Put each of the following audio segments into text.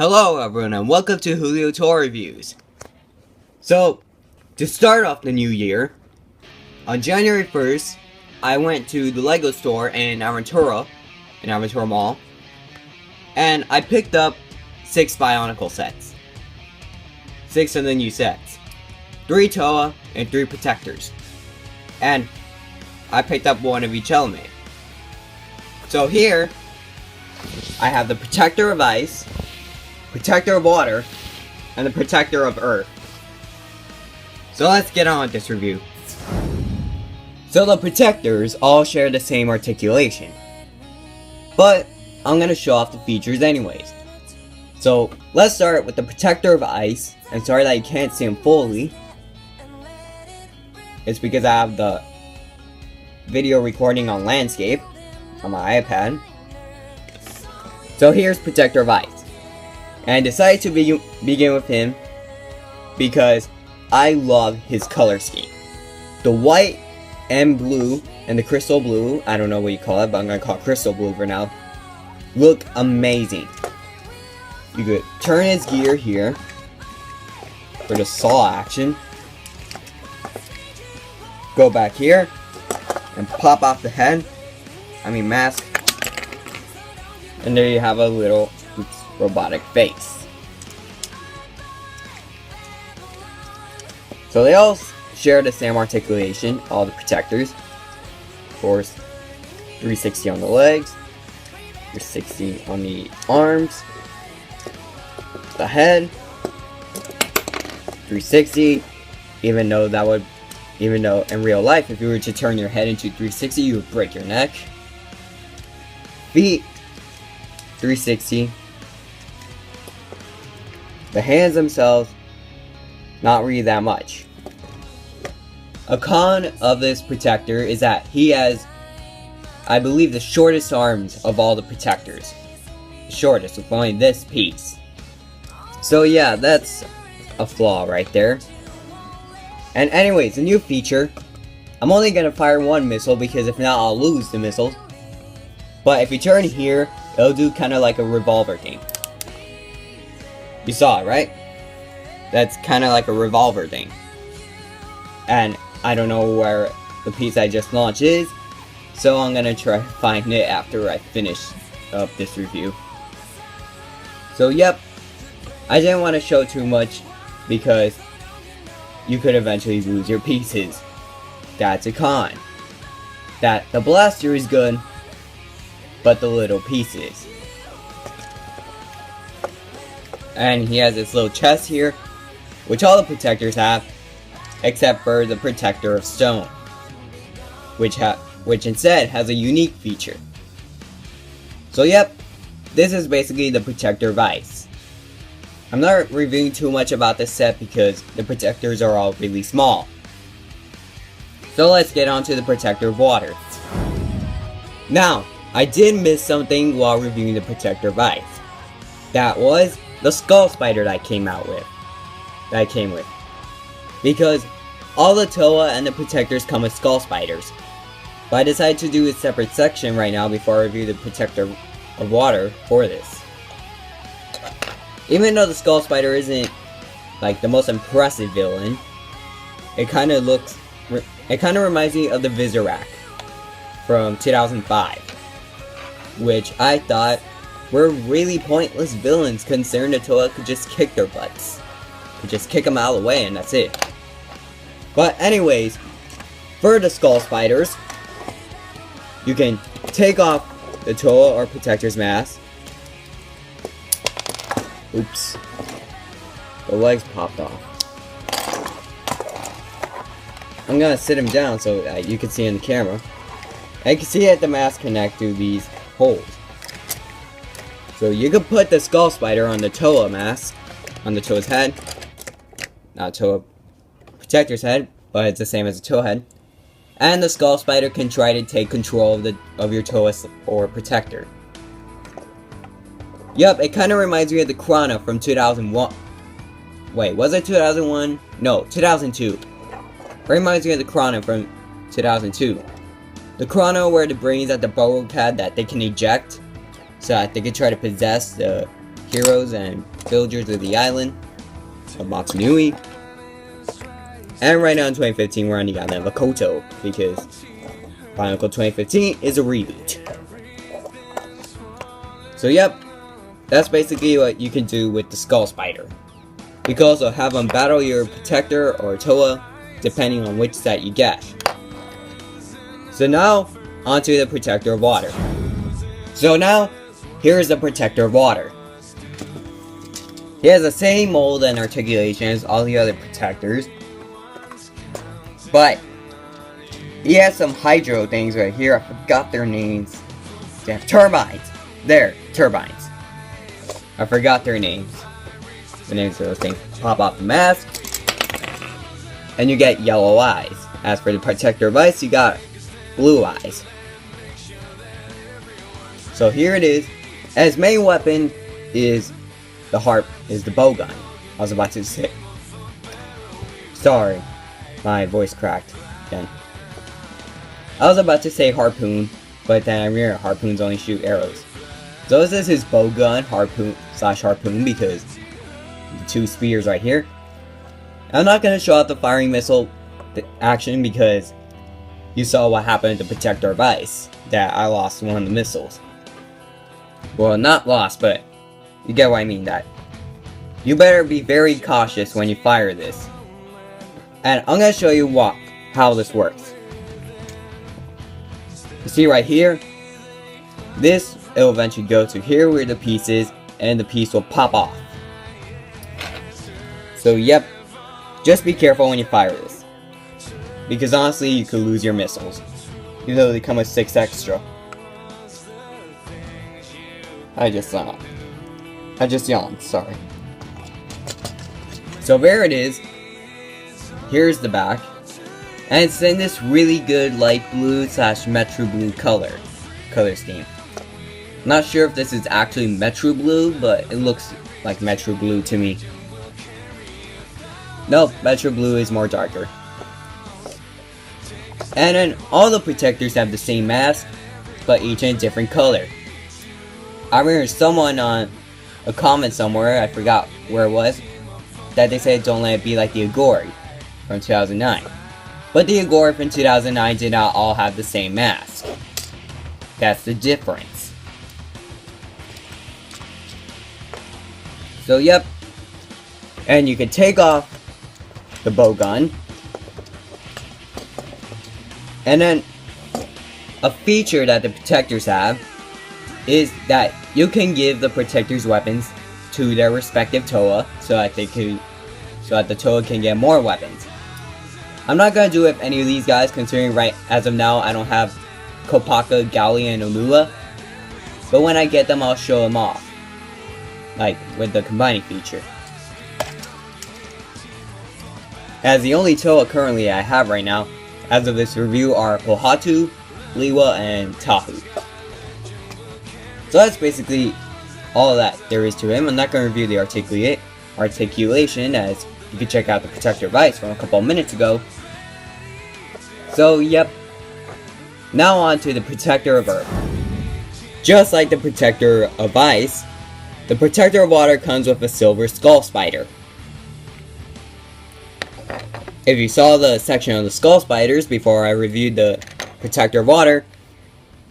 Hello everyone and welcome to Julio Toy Reviews. So, to start off the new year, on January 1st, I went to the Lego store in Aventura Mall, and I picked up 6 Bionicle sets. 6 of the new sets. 3 Toa and 3 Protectors. And I picked up one of each element. So here, I have the Protector of Ice, Protector of Water, and the Protector of Earth. So let's get on with this review. So the Protectors all share the same articulation, but I'm gonna show off the features anyways. So let's start with the Protector of Ice, and sorry that you can't see him fully. It's because I have the video recording on landscape on my iPad. So here's Protector of Ice. And I decided to begin with him because I love his color scheme. The white and blue and the crystal blue, I don't know what you call it, but I'm going to call it crystal blue for now, look amazing. You could turn his gear here for the saw action. Go back here and pop off the mask. And there you have a little robotic face. So they all share the same articulation, all the Protectors. Of course, 360 on the legs, 360 on the arms, the head, 360, even though in real life, if you were to turn your head into 360, you would break your neck. Feet, 360. The hands themselves, not really that much. A con of this Protector is that he has, I believe, the shortest arms of all the Protectors. The shortest, with only this piece. So yeah, that's a flaw right there. And anyways, the new feature, I'm only going to fire one missile because if not I'll lose the missiles. But if you turn here, it'll do kind of like a revolver thing. You saw it, right? That's kind of like a revolver thing. And I don't know where the piece I just launched is, so I'm gonna try to find it after I finish up this review. So yep, I didn't want to show too much because you could eventually lose your pieces. That's a con. That the blaster is good, but the little pieces. And he has this little chest here, which all the Protectors have, except for the Protector of Stone, which instead has a unique feature. So yep, this is basically the Protector of Ice. I'm not reviewing too much about this set because the Protectors are all really small. So let's get on to the Protector of Water. Now, I did miss something while reviewing the Protector of Ice. That was the Skull Spider that I came with. Because all the Toa and the Protectors come with Skull Spiders. But I decided to do a separate section right now before I review the Protector of Water for this. Even though the Skull Spider isn't like the most impressive villain, it kind of reminds me of the Visorak from 2005. Which I thought were really pointless villains considering the Toa could just kick their butts. Could just kick them out of the way and that's it. But anyways, for the Skull Spiders, you can take off the Toa or Protector's mask. Oops. The legs popped off. I'm gonna sit him down so that you can see in the camera. And you can see that the mask connect to these holes. So you could put the Skull Spider on the Toa mask, on the Toa's head. Not Toa Protector's head, but it's the same as the Toa head. And the Skull Spider can try to take control of your Toa or Protector. Yup, it kind of reminds me of the Chrono from 2001. Wait, was it 2001? No, 2002. It reminds me of the Chrono from 2002. The Chrono where the brains at the Bogo had that they can eject, so that they can try to possess the heroes and villagers of the island of Matsunui. And right now in 2015, we're on the island of Akoto, because Bionicle 2015 is a reboot. So yep, that's basically what you can do with the Skull Spider. You can also have them battle your Protector or Toa, depending on which set you get. So now, onto the Protector of Water. So now, here is the Protector of Water. He has the same mold and articulation as all the other Protectors, but he has some hydro things right here. I forgot their names. They have turbines. There, turbines. I forgot their names. The names of those things. Pop off the mask, and you get yellow eyes. As for the Protector of Ice, you got blue eyes. So here it is. And his main weapon is the bow gun. I was about to say. Sorry. My voice cracked again. I was about to say harpoon, but then I remember harpoons only shoot arrows. So this is his bow gun, harpoon, because the two spears right here. I'm not going to show off the firing missile action because you saw what happened to Protector of Ice, that I lost one of the missiles. Well, not lost, but you get what I mean, that you better be very cautious when you fire this. And I'm going to show you how this works. You see right here, this it'll eventually go to here where the piece is, and the piece will pop off. So yep, just be careful when you fire this, because honestly you could lose your missiles, even though they come with 6 extra. I just yawned, sorry. So there it is. Here's the back, and it's in this really good light blue / metro blue color scheme. Not sure if this is actually metro blue, but it looks like metro blue to me. Nope, metro blue is more darker. And then all the Protectors have the same mask, but each in a different color. I remember someone on a comment somewhere, I forgot where it was, that they said don't let it be like the Agori from 2009. But the Agori from 2009 did not all have the same mask. That's the difference. So yep, and you can take off the bow gun, and then a feature that the Protectors have is that you can give the Protectors weapons to their respective Toa so that the Toa can get more weapons. I'm not gonna do it with any of these guys, considering right as of now I don't have Kopaka, Gali, and Onula, but when I get them I'll show them off, like with the combining feature. As the only Toa currently I have right now, as of this review, are Pohatu, Liwa, and Tahu. So that's basically all that there is to him. I'm not going to review the articulation, as you can check out the Protector of Ice from a couple minutes ago. So yep, now on to the Protector of Earth. Just like the Protector of Ice, the Protector of Water comes with a silver Skull Spider. If you saw the section of the Skull Spiders before I reviewed the Protector of Water,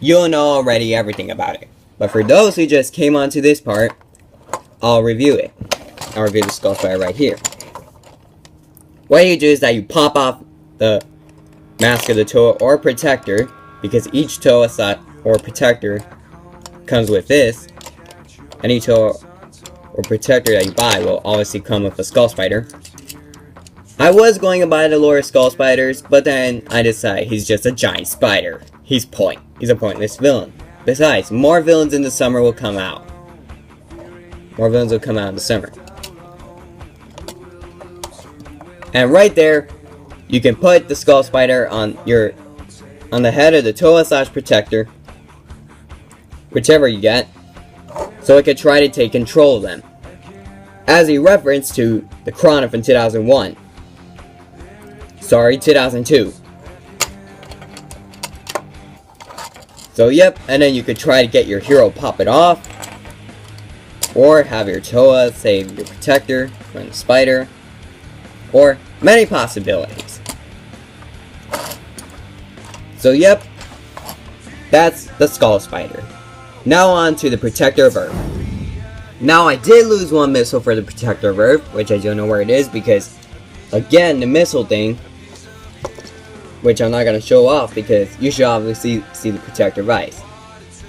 you'll know already everything about it. But for those who just came onto this part, I'll review it. I'll review the Skull Spider right here. What you do is that you pop off the mask of the Toa or Protector, because each Toa or Protector comes with this. Any Toa or Protector that you buy will obviously come with a Skull Spider. I was going to buy the lower Skull Spiders, but then I decided he's just a giant spider. He's a pointless villain. Besides, more villains in the summer will come out. More villains will come out in the summer. And right there, you can put the Skull Spider on the head of the Toa / Protector, whichever you get, so it can try to take control of them. As a reference to the Chrono from 2001. Sorry, 2002. So yep, and then you could try to get your hero pop it off, or have your Toa save your protector from the spider, or many possibilities. So yep, that's the Skull Spider. Now on to the Protector of Earth. Now I did lose one missile for the Protector of Earth, which I don't know where it is because, again, the missile thing, which I'm not going to show off because you should obviously see the Protector of Ice.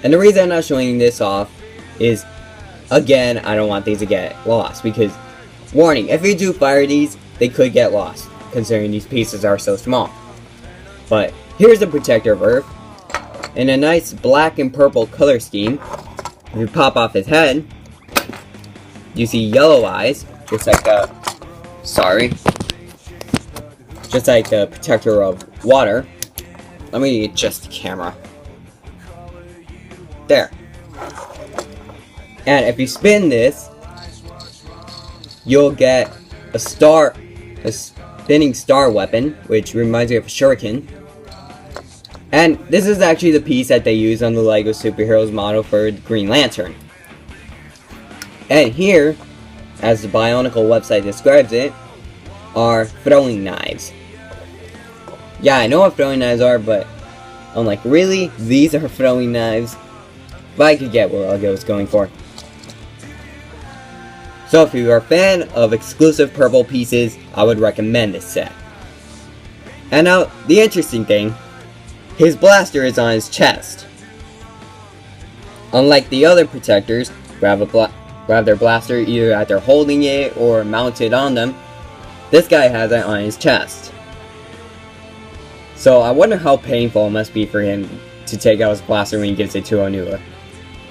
And the reason I'm not showing this off is, again, I don't want these to get lost because, warning, if you do fire these, they could get lost, considering these pieces are so small. But here's the Protector of Earth, in a nice black and purple color scheme. If you pop off his head, you see yellow eyes, just like the Protector of Water. Let me adjust the camera. There. And if you spin this, you'll get a spinning star weapon, which reminds me of a shuriken. And this is actually the piece that they use on the LEGO Superheroes model for Green Lantern. And here, as the Bionicle website describes it, are throwing knives. Yeah, I know what throwing knives are, but I'm like, really? These are throwing knives? But I could get what LEGO is going for. So if you are a fan of exclusive purple pieces, I would recommend this set. And now, the interesting thing, his blaster is on his chest. Unlike the other protectors, who have their blaster either at their holding it or mounted on them, this guy has it on his chest. So I wonder how painful it must be for him to take out his blaster when he gives it to Onua.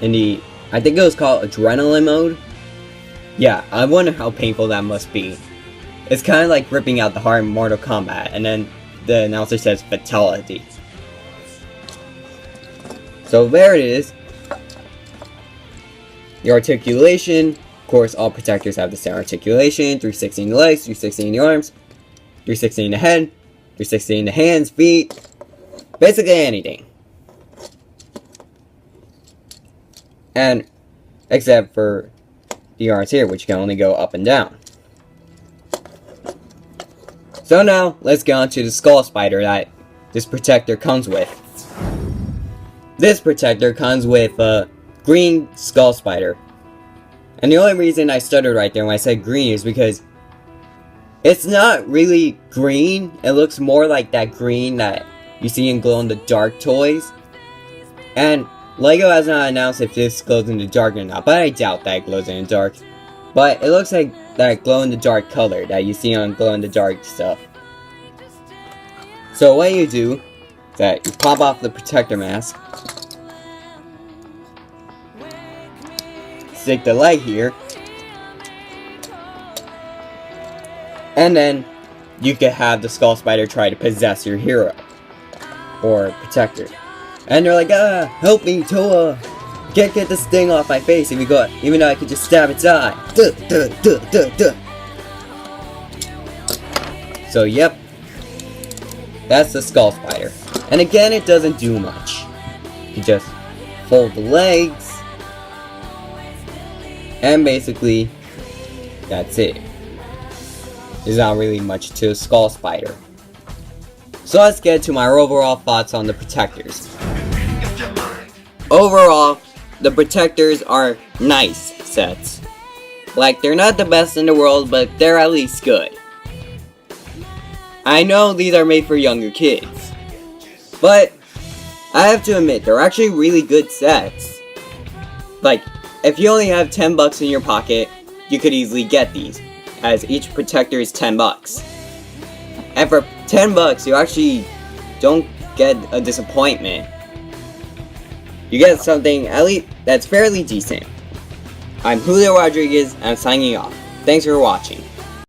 In the, I think it was called Adrenaline mode? Yeah, I wonder how painful that must be. It's kind of like ripping out the heart in Mortal Kombat, and then the announcer says fatality. So there it is. The articulation, of course all protectors have the same articulation, 360 in the legs, 360 in the arms, 360 in the head, 360 in the hands, feet, basically anything. And, except for the arms here, which can only go up and down. So now, let's get on to the Skull Spider that this protector comes with. This protector comes with a green Skull Spider. And the only reason I stuttered right there when I said green is because it's not really green. It looks more like that green that you see in glow-in-the-dark toys. And LEGO has not announced if this glows in the dark or not, but I doubt that it glows in the dark. But it looks like that glow-in-the-dark color that you see on glow-in-the-dark stuff. So what you do is that you pop off the protector mask, stick the leg here, and then you could have the Skull Spider try to possess your hero or protector. And they're like, help me, Toa! Can't get this thing off my face even though I could just stab its eye. So yep, that's the Skull Spider. And again, it doesn't do much. You just fold the legs, and basically, that's it. There's not really much to a Skull Spider. So let's get to my overall thoughts on the protectors. Overall, the protectors are nice sets. Like, they're not the best in the world, but they're at least good. I know these are made for younger kids, but I have to admit, they're actually really good sets. Like, if you only have $10 in your pocket, you could easily get these, as each protector is $10. And for $10, you actually don't get a disappointment. You get something, at least, that's fairly decent. I'm Julio Rodriguez, and I'm signing off. Thanks for watching.